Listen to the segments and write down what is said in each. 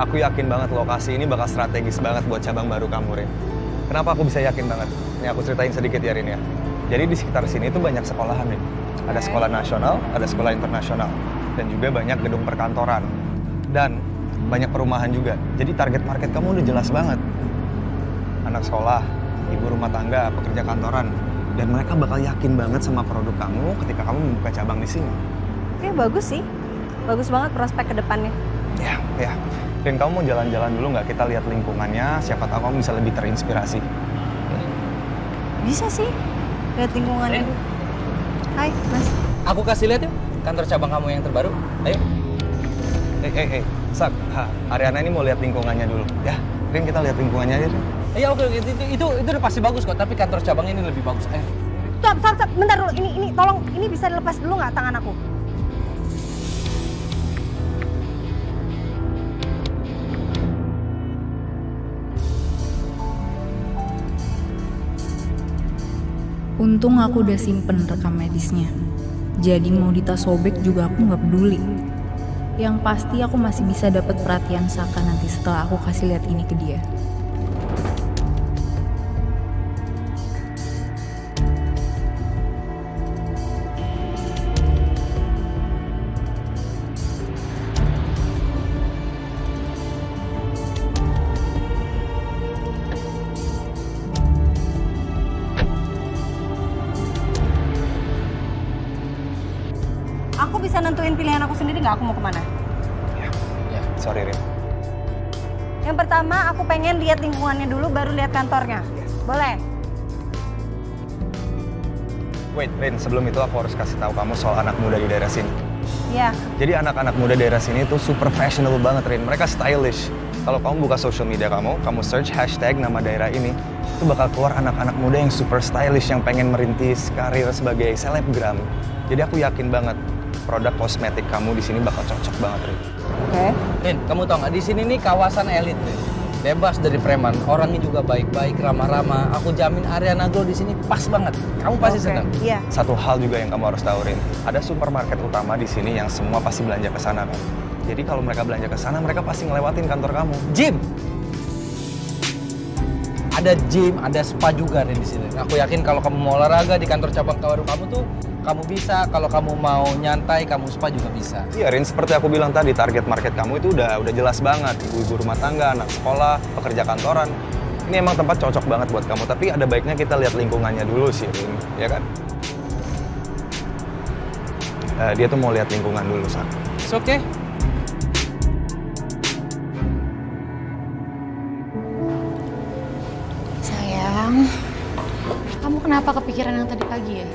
Aku yakin banget lokasi ini bakal strategis banget buat cabang baru kamu, Rin. Kenapa aku bisa yakin banget? Ini aku ceritain sedikit ya, Rin ya. Jadi di sekitar sini tuh banyak sekolahan, Rin. Ada sekolah nasional, ada sekolah internasional. Dan juga banyak gedung perkantoran. Dan banyak perumahan juga. Jadi target market kamu udah jelas banget. Anak sekolah, ibu rumah tangga, pekerja kantoran. Dan mereka bakal yakin banget sama produk kamu ketika kamu membuka cabang di sini. Oke, bagus sih. Bagus banget prospek ke depannya. Ya. Dan kamu mau jalan-jalan dulu nggak? Kita lihat lingkungannya, siapa tahu kamu bisa lebih terinspirasi. Bisa sih, lihat lingkungannya. Hai, Mas. Aku kasih lihat yuk kantor cabang kamu yang terbaru. Ayo. Sak, Ariana ini mau lihat lingkungannya dulu. Ya, Rin kita lihat lingkungannya aja, Rin. Iya oke, itu udah pasti bagus kok, tapi kantor cabang ini lebih bagus. Ayo. Stop, bentar dulu. Ini tolong, ini bisa dilepas dulu nggak tangan aku? Untung aku udah simpen rekam medisnya. Jadi mau ditas sobek juga aku nggak peduli. Yang pasti aku masih bisa dapat perhatian Saka nanti setelah aku kasih lihat ini ke dia. Aku bisa nentuin pilihan aku sendiri nggak aku mau kemana? Ya, sorry, Rin. Yang pertama, aku pengen lihat lingkungannya dulu, baru lihat kantornya. Boleh? Wait, Rin, sebelum itu aku harus kasih tahu kamu soal anak muda di daerah sini. Iya. Jadi anak-anak muda daerah sini tuh super fashionable banget, Rin. Mereka stylish. Kalau kamu buka social media kamu search hashtag nama daerah ini, itu bakal keluar anak-anak muda yang super stylish yang pengen merintis karir sebagai selebgram. Jadi aku yakin banget produk kosmetik kamu di sini bakal cocok banget, Rin. Oke. Rin, kamu tau nggak di sini nih kawasan elit nih. Bebas dari preman, orangnya juga baik-baik, ramah-ramah. Aku jamin Ariana Glow di sini pas banget. Kamu pasti senang. Iya. Satu hal juga yang kamu harus tahu, Rin. Ada supermarket utama di sini yang semua pasti belanja ke sana, kan? Jadi kalau mereka belanja ke sana, mereka pasti ngelewatin kantor kamu. Gym. Ada gym, ada spa juga Rin di sini. Aku yakin kalau kamu mau olahraga di kantor cabang baru kamu tuh kamu bisa. Kalau kamu mau nyantai, kamu spa juga bisa. Iya, Rin, seperti aku bilang tadi, target market kamu itu udah jelas banget. Ibu-ibu rumah tangga, anak sekolah, pekerja kantoran. Ini emang tempat cocok banget buat kamu, tapi ada baiknya kita lihat lingkungannya dulu sih, Rin. Ya kan? Dia tuh mau lihat lingkungan dulu, Sak. It's okay. Sayang, kamu kenapa kepikiran yang tadi pagi ya?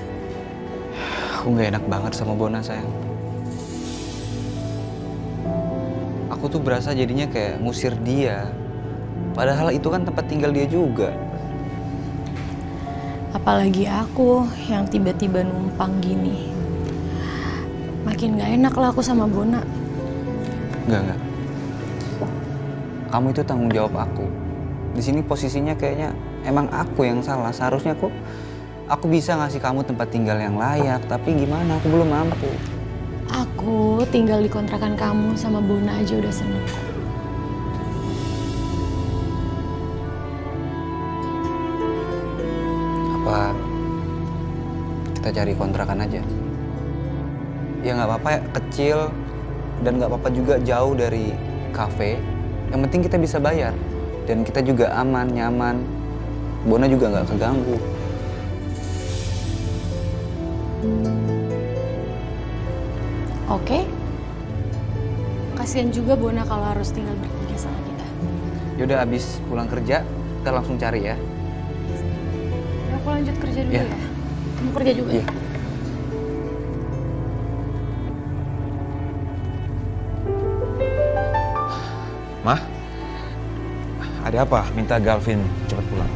Aku nggak enak banget sama Bona, sayang. Aku tuh berasa jadinya kayak ngusir dia. Padahal itu kan tempat tinggal dia juga. Apalagi aku yang tiba-tiba numpang gini. Makin gak enak lah aku sama Bona. Enggak. Kamu itu tanggung jawab aku. Di sini posisinya kayaknya emang aku yang salah. Seharusnya aku bisa ngasih kamu tempat tinggal yang layak. Tapi gimana, aku belum mampu. Aku tinggal di kontrakan kamu sama Bona aja udah seneng. Apa kita cari kontrakan aja? Ya nggak apa-apa ya, kecil dan nggak apa-apa juga jauh dari kafe. Yang penting kita bisa bayar dan kita juga aman, nyaman. Bona juga nggak keganggu. Oke. Kasian juga Bona kalau harus tinggal bertiga sama kita. Yaudah, abis pulang kerja kita langsung cari ya. Udah aku lanjut kerja dulu Iya. ya. Kamu kerja juga Iya. ya? Mah, ada apa? Minta Galvin cepat pulang.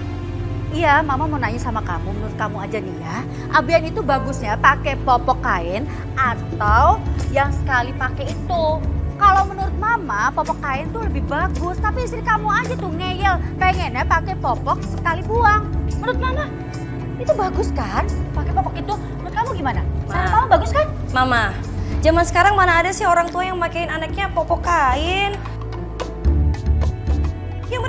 Iya, Mama mau nanya sama kamu, menurut kamu aja nih ya, Abian itu bagusnya pakai popok kain atau yang sekali pakai itu. Kalau menurut Mama, popok kain tuh lebih bagus, tapi istri kamu aja tuh ngeyel, pengennya pakai popok sekali buang. Menurut Mama, itu bagus kan? Pakai popok itu, menurut kamu gimana? Saran Mama bagus kan? Mama, zaman sekarang mana ada sih orang tua yang makain anaknya popok kain?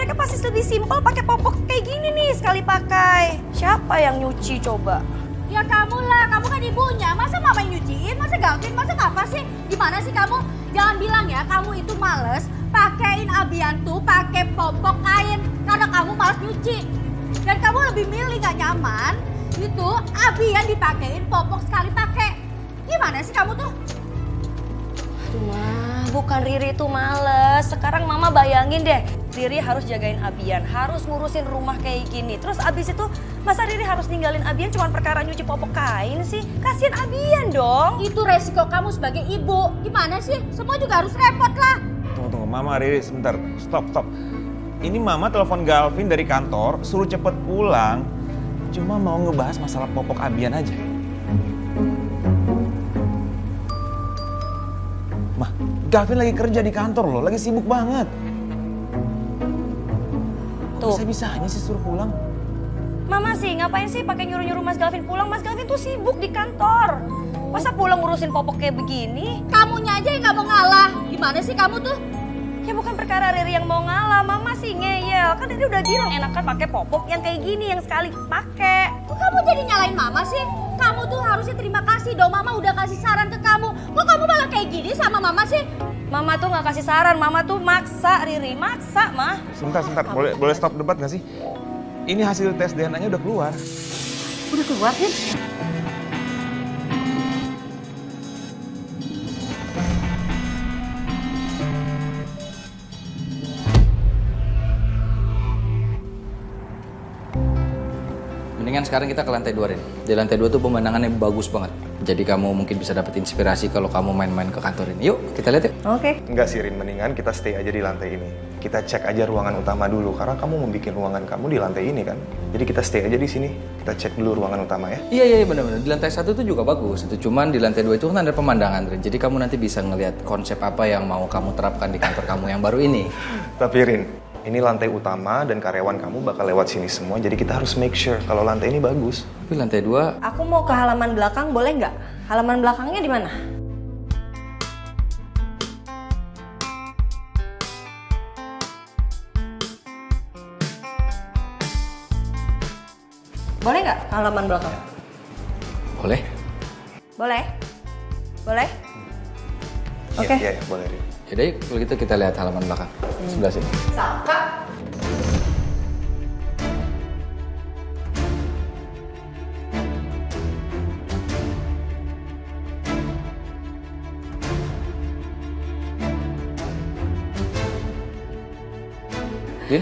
mereka pasti lebih simpel pakai popok kayak gini nih sekali pakai. Siapa yang nyuci coba? Ya kamu lah, kamu kan ibunya. Masa mama yang nyuciin, masa Gavin, masa ngapa sih? Gimana sih kamu? Jangan bilang ya kamu itu males pakein Abian tuh pakai popok kain karena kamu males nyuci. Dan kamu lebih milih gak nyaman itu Abian dipakein popok sekali pakai. Gimana sih kamu tuh? Aduh mah, bukan Riri tuh males. Sekarang mama bayangin deh, Riri harus jagain Abian, harus ngurusin rumah kayak gini. Terus abis itu, masa Riri harus ninggalin Abian cuma perkara nyuci popok kain sih? Kasian Abian dong. Itu resiko kamu sebagai ibu. Gimana sih? Semua juga harus repot lah. Tunggu, Mama, Riri, sebentar. Stop. Ini Mama telepon Galvin dari kantor, suruh cepet pulang. Cuma mau ngebahas masalah popok Abian aja. Mah, Galvin lagi kerja di kantor loh, lagi sibuk banget. Tuh. Bisa-bisanya sih suruh pulang. Mama sih ngapain sih pakai nyuruh-nyuruh Mas Galvin pulang? Mas Galvin tuh sibuk di kantor. Masa pulang ngurusin popok kayak begini? Kamunya aja yang gak mau ngalah. Gimana sih kamu tuh? Ya bukan perkara Riri yang mau ngalah, Mama sih ngeyel. Kan Riri udah bilang enakan pakai popok yang kayak gini, yang sekali pakai. Kok kamu jadi nyalain mama sih? Kamu tuh harusnya terima kasih dong, mama udah kasih saran ke kamu. Kok kamu malah kayak gini sama mama sih? Mama tuh nggak kasih saran, Mama tuh maksa Riri, maksa mah. Sebentar. Boleh stop debat nggak sih? Ini hasil tes DNA-nya udah keluar. Udah keluar, Vin? Mendingan sekarang kita ke lantai 2, Rin. Di lantai 2 tuh pemandangannya bagus banget. Jadi kamu mungkin bisa dapat inspirasi kalau kamu main-main ke kantor ini. Yuk, kita lihat yuk. Oke. Enggak sih, Rin. Mendingan kita stay aja di lantai ini. Kita cek aja ruangan utama dulu, karena kamu mau bikin ruangan kamu di lantai ini kan. Jadi kita stay aja di sini. Kita cek dulu ruangan utama ya. Iya benar-benar. Di lantai 1 tuh juga bagus. Itu cuman di lantai 2 itu kan ada pemandangan, Rin. Jadi kamu nanti bisa ngelihat konsep apa yang mau kamu terapkan di kantor kamu yang baru ini. Tapi Rin, ini lantai utama dan karyawan kamu bakal lewat sini semua. Jadi kita harus make sure kalau lantai ini bagus. Tapi lantai 2 Aku mau ke halaman belakang, boleh nggak? Halaman belakangnya di mana? Boleh nggak ke halaman belakang? boleh? Boleh? Boleh? Oke. Iya, boleh Rin. Yaudah yuk, kalau gitu kita lihat halaman belakang. Sebelah sini. Saka. Din?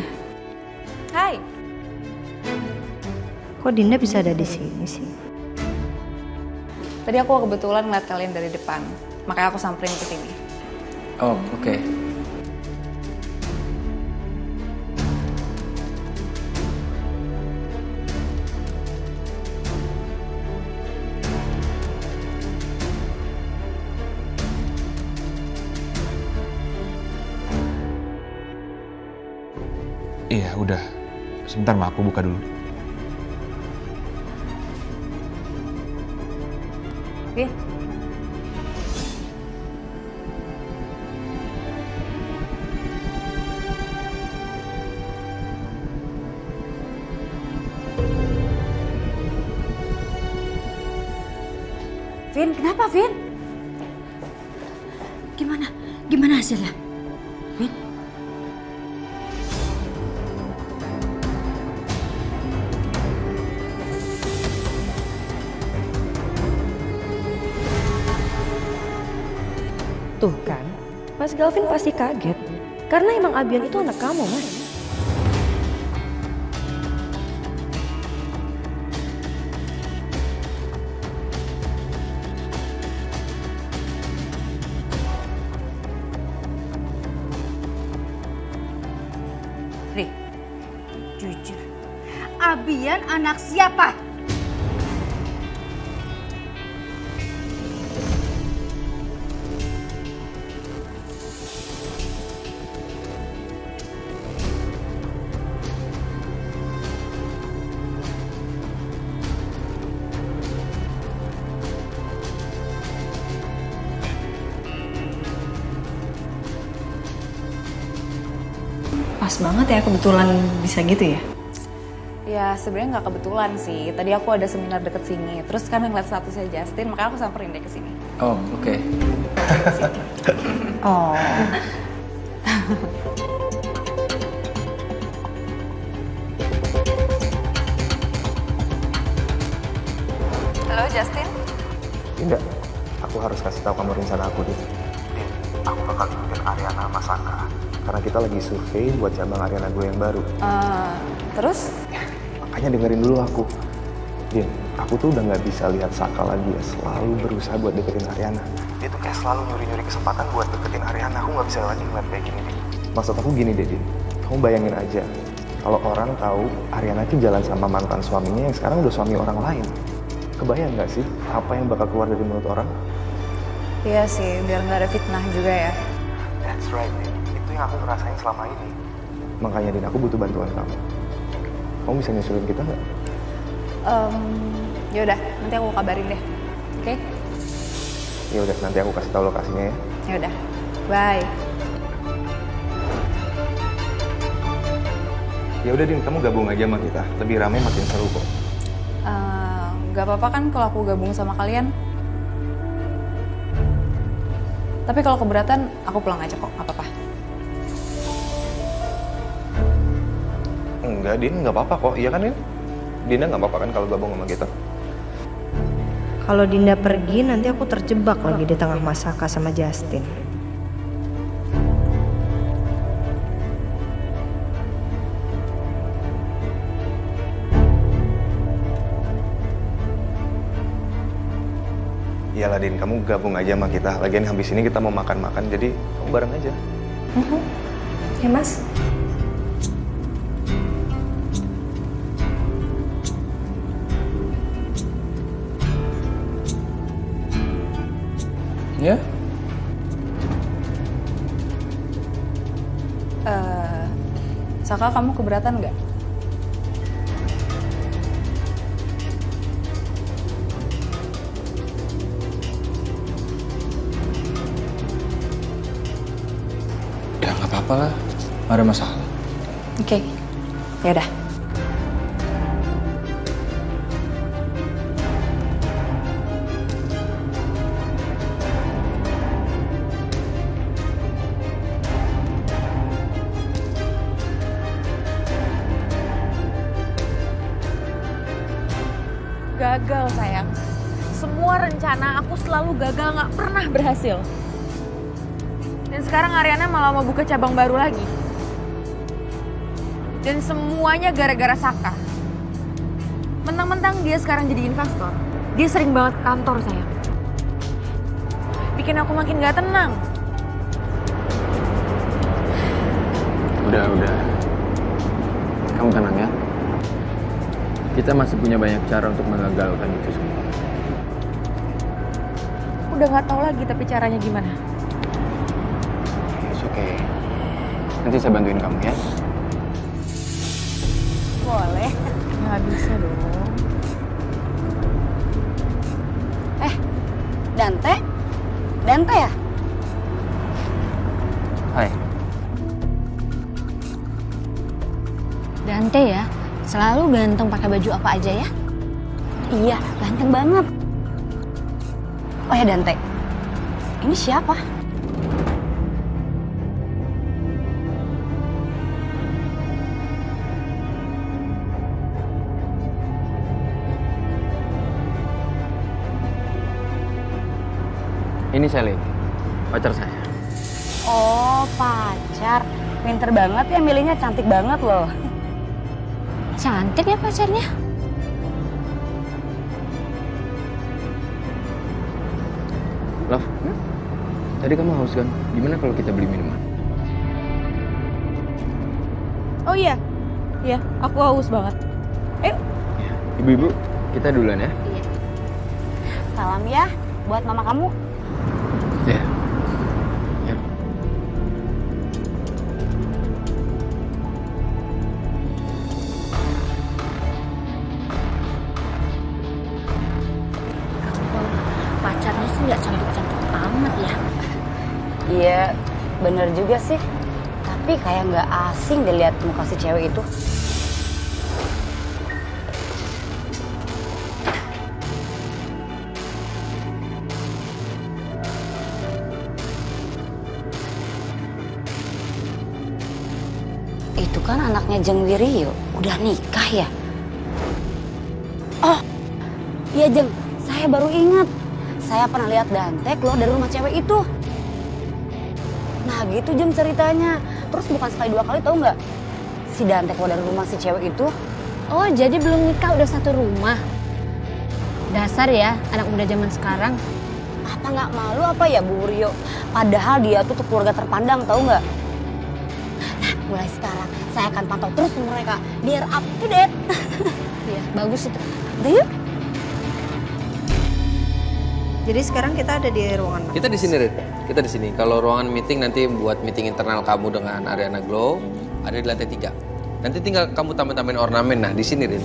Hai. Kok Dinda bisa ada di sini sih? Tadi aku kebetulan ngeliat kalian dari depan, makanya aku samperin ke sini. Oh, oke. Iya, udah. Sebentar, Ma, aku buka dulu. Vin. Vin, kenapa Vin? Gimana hasilnya? Vin? Tuh kan, Mas Galvin pasti kaget. Karena emang Abian itu anak kamu, Mas. Ri, jujur. Abian anak siapa? Pas banget ya kebetulan bisa gitu ya? Ya sebenarnya nggak kebetulan sih. Tadi aku ada seminar deket sini. Terus kan ngeliat statusnya Justin, makanya aku samperin deh ke sini. Oh, oke. Oh. Halo Justin. Tidak, aku harus kasih tahu kamu rencana aku, Din. Aku bakal ikutin Ariana sama Saka. Karena kita lagi survei buat cabang Ariana gue yang baru. Terus? Makanya dengerin dulu aku. Din, aku tuh udah nggak bisa lihat Saka lagi ya. Selalu berusaha buat deketin Ariana. Dia tuh kayak selalu nyuri-nyuri kesempatan buat deketin Ariana. Aku nggak bisa lagi ngeliat kayak gini, Din. Maksud aku gini deh, Din. Kamu bayangin aja. Kalau orang tahu Ariana itu jalan sama mantan suaminya yang sekarang udah suami orang lain. Kebayang nggak sih apa yang bakal keluar dari mulut orang? Iya sih, biar nggak ada fitnah juga ya. That's right, Din. Itu yang aku ngerasain selama ini. Makanya, Din, aku butuh bantuan kamu. Kamu bisa nyusulin kita nggak? Yaudah, nanti aku kabarin deh. Oke? Ya udah, nanti aku kasih tahu lokasinya ya. Yaudah, bye. Ya udah, Din, kamu gabung aja sama kita. Lebih ramai makin seru kok. Gak apa-apa kan kalau aku gabung sama kalian? Tapi kalau keberatan, aku pulang aja kok, gak apa-apa. Enggak, Din, nggak apa-apa kok. Iya kan, Din? Dinda nggak apa-apa kan kalau gabung sama kita? Kalau Dinda pergi, nanti aku terjebak lagi di tengah Masaka sama Justin. Iyalah, Din, kamu gabung aja sama kita. Lagian habis ini kita mau makan-makan, jadi kamu bareng aja. Ya, Mas? Ya? Saka, kamu keberatan nggak? Ya nggak apa-apa lah. Nggak ada masalah. Oke, yaudah. Gagal sayang. Semua rencana aku selalu gagal, nggak pernah berhasil. Dan sekarang Ariana malah mau buka cabang baru lagi. Dan semuanya gara-gara Saka. Mentang-mentang dia sekarang jadi investor, dia sering banget ke kantor sayang. Bikin aku makin gak tenang. Udah. Kamu tenang ya. Kita masih punya banyak cara untuk menggagalkan itu semua. Udah nggak tahu lagi tapi caranya gimana. It's okay. Nanti saya bantuin kamu ya. Boleh. Nggak bisa dong. Dante ya? Hai. Dante ya? Selalu ganteng pakai baju apa aja ya? Iya, ganteng banget. Oh ya Dante, ini siapa? Ini Selin, pacar saya. Oh, pacar. Pinter banget ya milihnya, cantik banget loh. Cantik ya pacarnya? Love, tadi kamu haus kan? Gimana kalau kita beli minuman? Oh iya, aku haus banget. Ayo. Ibu-ibu, kita duluan ya. Salam ya buat mama kamu. Ya. Ya. Pacarnya sih nggak cantik-cantik amat ya. Iya, bener juga sih. Tapi Tapi kayak nggak asing deh lihat muka si cewek itu. Itu kan anaknya Jeng Wirio, udah nikah ya? Oh, iya Jeng, saya baru ingat. Saya pernah lihat Dante keluar dari rumah cewek itu. Nah gitu Jeng ceritanya. Terus bukan sekali dua kali tahu nggak? Si Dante keluar dari rumah si cewek itu. Oh, jadi belum nikah udah satu rumah. Dasar ya, anak muda zaman sekarang. Apa nggak malu apa ya Bu Rio? Padahal dia tuh keluarga terpandang tahu nggak? Nah, mulai sekarang saya akan pantau terus mereka biar up to date. Iya, bagus itu. Udah yuk. Jadi sekarang kita ada di ruangan mana? Kita di sini, Rin. Kita di sini. Kalau ruangan meeting nanti buat meeting internal kamu dengan Ariana Glow ada di lantai 3. Nanti tinggal kamu tambahin ornamen. Nah, di sini, Rin.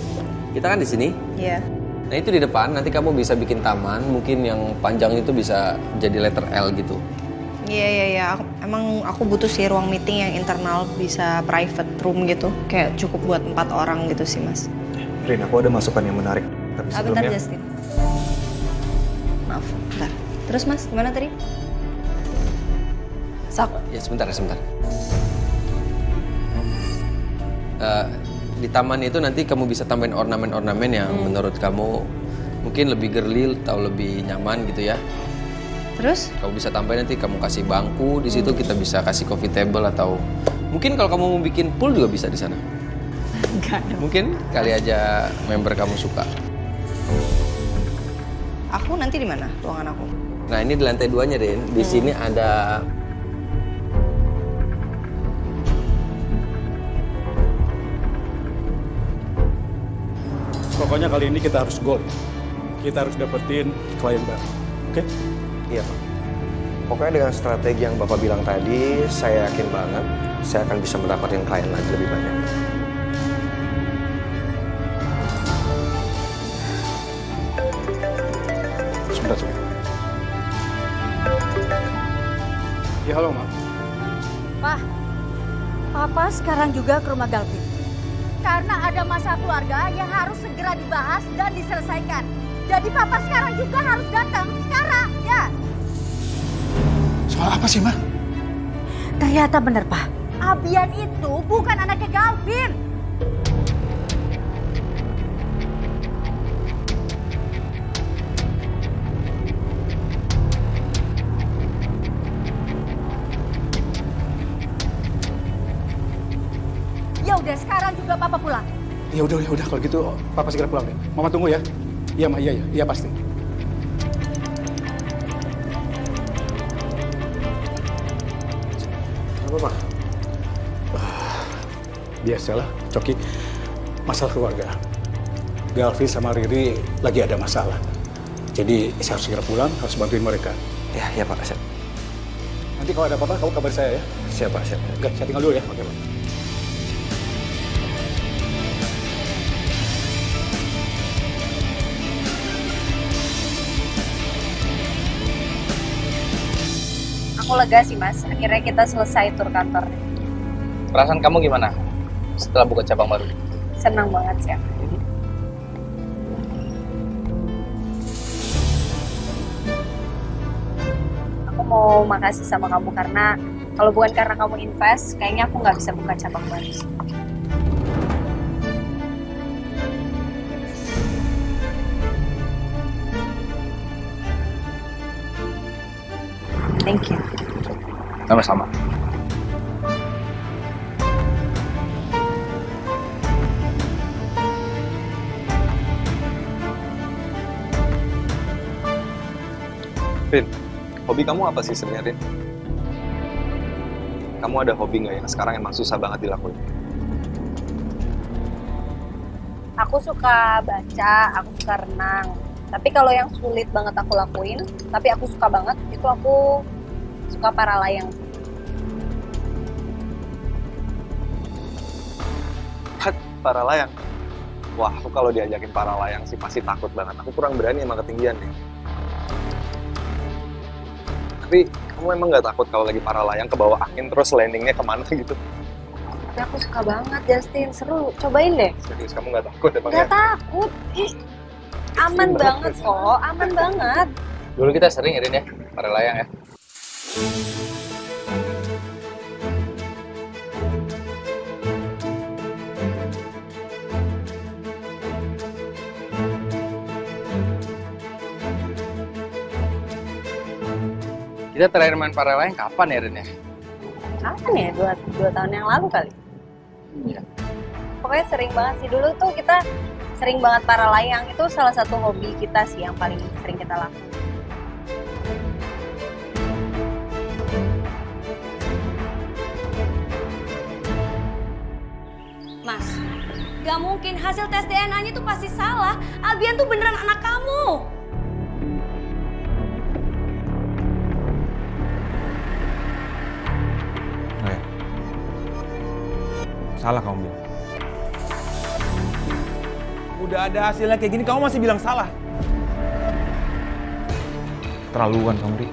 Kita kan di sini. Iya. Nah, itu di depan nanti kamu bisa bikin taman, mungkin yang panjang itu bisa jadi letter L gitu. Iya. Emang aku butuh sih ruang meeting yang internal, bisa private room gitu. Kayak cukup buat 4 orang gitu sih, Mas. Rin, aku ada masukan yang menarik. Tapi Bentar, sebelumnya, Justin. Maaf, bentar. Terus Mas, gimana tadi? Sok. Ya, sebentar. Di taman itu nanti kamu bisa tambahin ornamen-ornamen yang menurut kamu mungkin lebih girly atau lebih nyaman gitu ya. Terus? Kamu bisa tambahin nanti kamu kasih bangku di situ, kita bisa kasih coffee table atau mungkin kalau kamu mau bikin pool juga bisa di sana. Enggak dong. Mungkin kali aja member kamu suka. Aku nanti di mana ruangan aku? Nah, ini di lantai 2-nya, Rin. Di sini ada Pokoknya kali ini kita harus goal. Kita harus dapetin klien baru. Oke? iya Pak. Pokoknya dengan strategi yang Bapak bilang tadi, saya yakin banget saya akan bisa mendapatkan klien lagi lebih banyak. Sebentar. Ya, halo, Ma. Pak, Papa sekarang juga ke rumah Galvin. Karena ada masalah keluarga yang harus segera dibahas dan diselesaikan. Jadi Papa sekarang juga harus datang. Sekarang, ya. Soal apa sih, Ma? Ternyata benar, Pak. Abian itu bukan anaknya Galvin. Ya udah, sekarang juga Papa pulang. Ya udah kalau gitu Papa segera pulang deh. Mama tunggu ya. Iya, Ma, iya pasti. Apa Pak? Biasalah, Coki. Masalah keluarga. Galvin sama Riri lagi ada masalah. Jadi saya harus segera pulang, harus bantuin mereka. Ya Pak, siap. Nanti kalau ada apa-apa, kamu kabarin saya ya. Siap Pak, siap. Oke, saya tinggal dulu ya. Oke, Pak. Aku lega sih Mas, akhirnya kita selesai tur kantor. perasaan kamu gimana setelah buka cabang baru? Senang banget sih aku. Aku mau makasih sama kamu karena kalau bukan karena kamu invest, kayaknya aku nggak bisa buka cabang baru sih. Thank you. Sama-sama. Rin, hobi kamu apa sih sebenarnya, Rin? Kamu ada hobi nggak yang sekarang emang susah banget dilakuin? Aku suka baca, aku suka renang. Tapi kalau yang sulit banget aku lakuin, tapi aku suka banget, itu aku suka para layang. Para layang? Wah, aku kalau diajakin para layang sih pasti takut banget. Aku kurang berani sama ketinggian nih. Tapi Kamu emang nggak takut kalau lagi para layang ke bawah angin terus landingnya kemana gitu? Tapi aku suka banget Justin, seru. Cobain deh. Serius, kamu nggak takut emang Gak ya? takut. Ih, aman banget kok, aman banget. Dulu kita sering Rin ya, para layang ya. Kita terakhir main para layang kapan ya Rin ya? Kapan ya? Dua tahun yang lalu kali. Iya. Pokoknya sering banget sih. Dulu tuh kita sering banget para layang. Itu salah satu hobi kita sih yang paling sering kita lakukan. Mas, gak mungkin hasil tes DNA-nya tuh pasti salah. Abian tuh beneran anak kamu. Nggak ya? Salah kamu bilang. Udah ada hasilnya kayak gini, kamu masih bilang salah. Terlaluan kamu, Ri.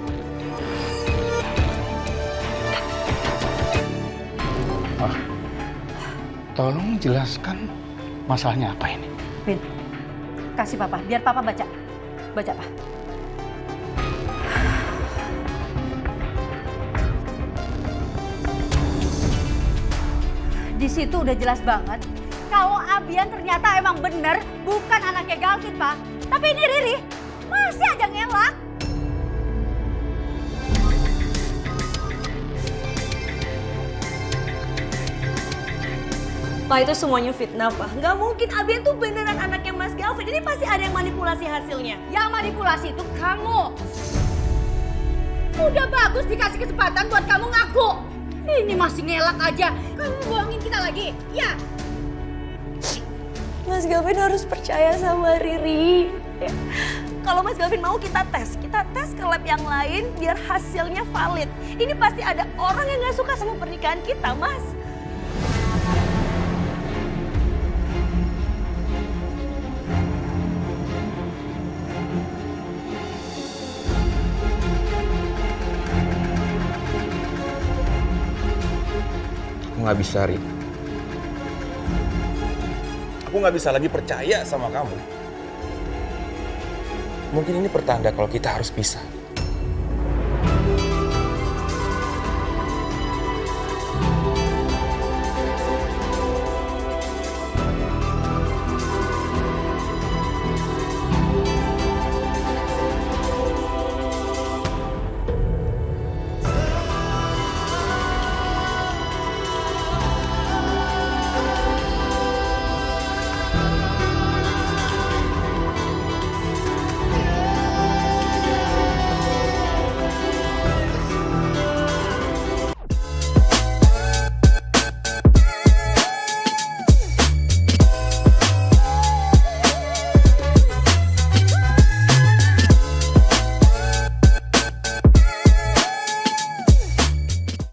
Tolong jelaskan masalahnya apa ini. Vin, kasih papa, biar papa baca. Baca, Pak. Di situ udah jelas banget kalau Abian ternyata emang bener bukan anaknya Galvin, Pak. Tapi ini Riri masih aja ngelak. Pak, itu semuanya fitnah, Pak. Nggak mungkin Abian tuh beneran anaknya Mas Galvin. Ini pasti ada yang manipulasi hasilnya. Yang manipulasi itu kamu. Udah bagus dikasih kesempatan buat kamu ngaku. Ini masih ngelak aja. Kamu bohongin kita lagi, ya? Mas Galvin harus percaya sama Riri. Ya. Kalau Mas Galvin mau kita tes ke lab yang lain biar hasilnya valid. Ini pasti ada orang yang nggak suka sama pernikahan kita, Mas. Aku nggak bisa, Ri. Aku nggak bisa lagi percaya sama kamu. Mungkin ini pertanda kalau kita harus pisah.